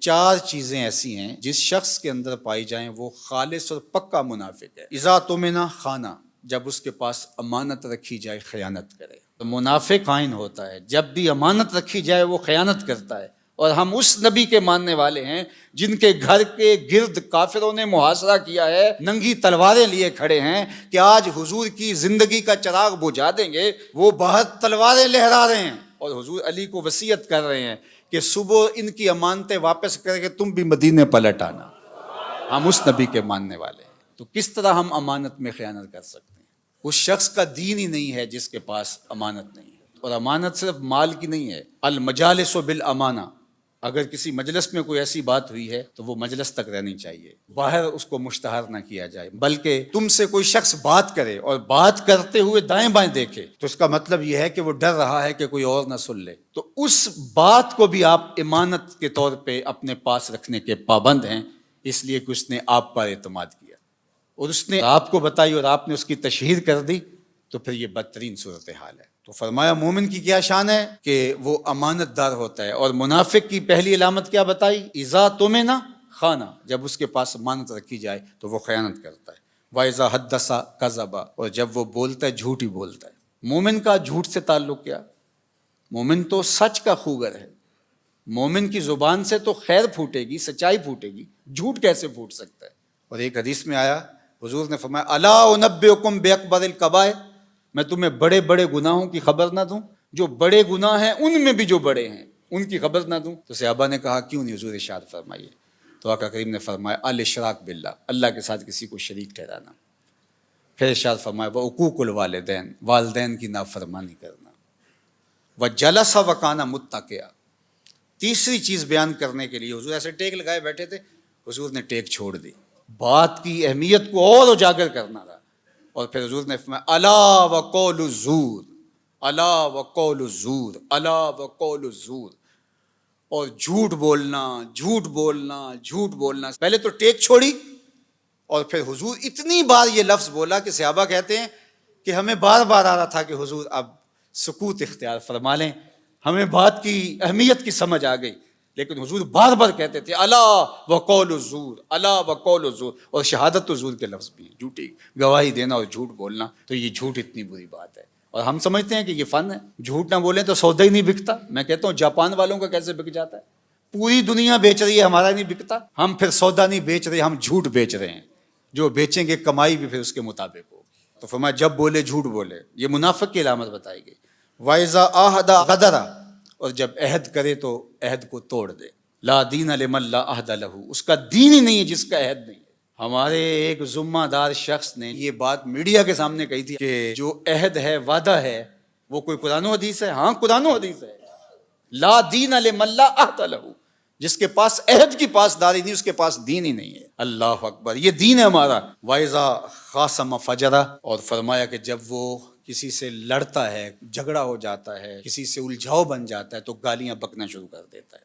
چار چیزیں ایسی ہیں جس شخص کے اندر پائی جائیں وہ خالص اور پکا منافق ہے۔ اذا تمنا خانہ، جب اس کے پاس امانت رکھی جائے خیانت کرے۔ تو منافق خائن ہوتا ہے، جب بھی امانت رکھی جائے وہ خیانت کرتا ہے۔ اور ہم اس نبی کے ماننے والے ہیں جن کے گھر کے گرد کافروں نے محاصرہ کیا ہے، ننگی تلواریں لیے کھڑے ہیں کہ آج حضور کی زندگی کا چراغ بجھا دیں گے، وہ باہر تلواریں لہرا رہے ہیں اور حضور علی کو وصیت کر رہے ہیں کہ صبح ان کی امانتیں واپس کر کے تم بھی مدینے پلٹ آنا۔ ہم اس نبی کے ماننے والے ہیں، تو کس طرح ہم امانت میں خیانت کر سکتے ہیں؟ اس شخص کا دین ہی نہیں ہے جس کے پاس امانت نہیں ہے، اور امانت صرف مال کی نہیں ہے۔ المجالس بالامانہ، اگر کسی مجلس میں کوئی ایسی بات ہوئی ہے تو وہ مجلس تک رہنی چاہیے، باہر اس کو مشتہر نہ کیا جائے، بلکہ تم سے کوئی شخص بات کرے اور بات کرتے ہوئے دائیں بائیں دیکھے تو اس کا مطلب یہ ہے کہ وہ ڈر رہا ہے کہ کوئی اور نہ سن لے، تو اس بات کو بھی آپ امانت کے طور پہ اپنے پاس رکھنے کے پابند ہیں، اس لیے کہ اس نے آپ پر اعتماد کیا اور اس نے آپ کو بتائی اور آپ نے اس کی تشہیر کر دی، تو پھر یہ بدترین صورتحال ہے۔ تو فرمایا مومن کی کیا شان ہے کہ وہ امانت دار ہوتا ہے، اور منافق کی پہلی علامت کیا بتائی؟ اذا تمنا خانہ، جب اس کے پاس امانت رکھی جائے تو وہ خیانت کرتا ہے۔ واذا حدث کذب، اور جب وہ بولتا ہے جھوٹ ہی بولتا ہے۔ مومن کا جھوٹ سے تعلق کیا؟ مومن تو سچ کا خوگر ہے، مومن کی زبان سے تو خیر پھوٹے گی، سچائی پھوٹے گی، جھوٹ کیسے پھوٹ سکتا ہے؟ اور ایک حدیث میں آیا، حضور نے فرمایا الا انبئکم باکبر الکبائر، میں تمہیں بڑے بڑے گناہوں کی خبر نہ دوں؟ جو بڑے گناہ ہیں ان میں بھی جو بڑے ہیں ان کی خبر نہ دوں؟ تو صحابہ نے کہا کیوں نہیں حضور، ارشاد فرمائیے۔ تو آقا کریم نے فرمایا الاشراک باللہ، اللہ کے ساتھ کسی کو شریک ٹھہرانا۔ پھر ارشاد فرمایا وعقوق الوالدین، والدین کی نافرمانی کرنا۔ وجلس وکانا متکئا، تیسری چیز بیان کرنے کے لیے حضور ایسے ٹیک لگائے بیٹھے تھے، حضور نے ٹیک چھوڑ دی، بات کی اہمیت کو اور اجاگر کرنا تھا، اور پھر حضور نے فرمایا الا وقول الزور، الا وقول الزور، الا وقول الزور، اور جھوٹ بولنا، جھوٹ بولنا، جھوٹ بولنا۔ پہلے تو ٹیک چھوڑی، اور پھر حضور اتنی بار یہ لفظ بولا کہ صحابہ کہتے ہیں کہ ہمیں بار بار آ رہا تھا کہ حضور اب سکوت اختیار فرما لیں، ہمیں بات کی اہمیت کی سمجھ آ گئی، لیکن حضور بار بار کہتے تھے الا وقول الزور، الا وقول الزور، اور شہادت الزور کے لفظ بھی، جھوٹی گواہی دینا اور جھوٹ بولنا، تو یہ جھوٹ اتنی بری بات ہے، اور ہم سمجھتے ہیں کہ یہ فن ہے، جھوٹ نہ بولیں تو سودا ہی نہیں بکتا۔ میں کہتا ہوں جاپان والوں کا کیسے بک جاتا ہے، پوری دنیا بیچ رہی ہے، ہمارا نہیں بکتا۔ ہم پھر سودا نہیں بیچ رہے، ہم جھوٹ بیچ رہے ہیں، جو بیچیں گے کمائی بھی پھر اس کے مطابق ہوگی۔ تو فرمایا جب بولے جھوٹ بولے، یہ منافق کی علامت بتائی گئی۔ وَإِذَا عَاهَدَ غَدَرَ، اور جب عہد کرے تو عہد کو توڑ دے۔ لا دین لمن لا عہد لہ، اس کا دین ہی نہیں ہے جس کا عہد نہیں ہے۔ ہمارے ایک ذمہ دار شخص نے یہ بات میڈیا کے سامنے کہی تھی کہ جو عہد ہے، وعدہ ہے، وہ کوئی قرآن و حدیث ہے؟ ہاں قرآن و حدیث ہے۔ لا دین لمن لا عہد لہ، جس کے پاس عہد کی پاسداری نہیں، اس کے پاس دین ہی نہیں ہے۔ اللہ اکبر، یہ دین ہے ہمارا۔ وَإِذَا خَاصَمَ فَجَرَ، اور فرمایا کہ جب وہ کسی سے لڑتا ہے، جھگڑا ہو جاتا ہے، کسی سے الجھاؤ بن جاتا ہے تو گالیاں بکنا شروع کر دیتا ہے۔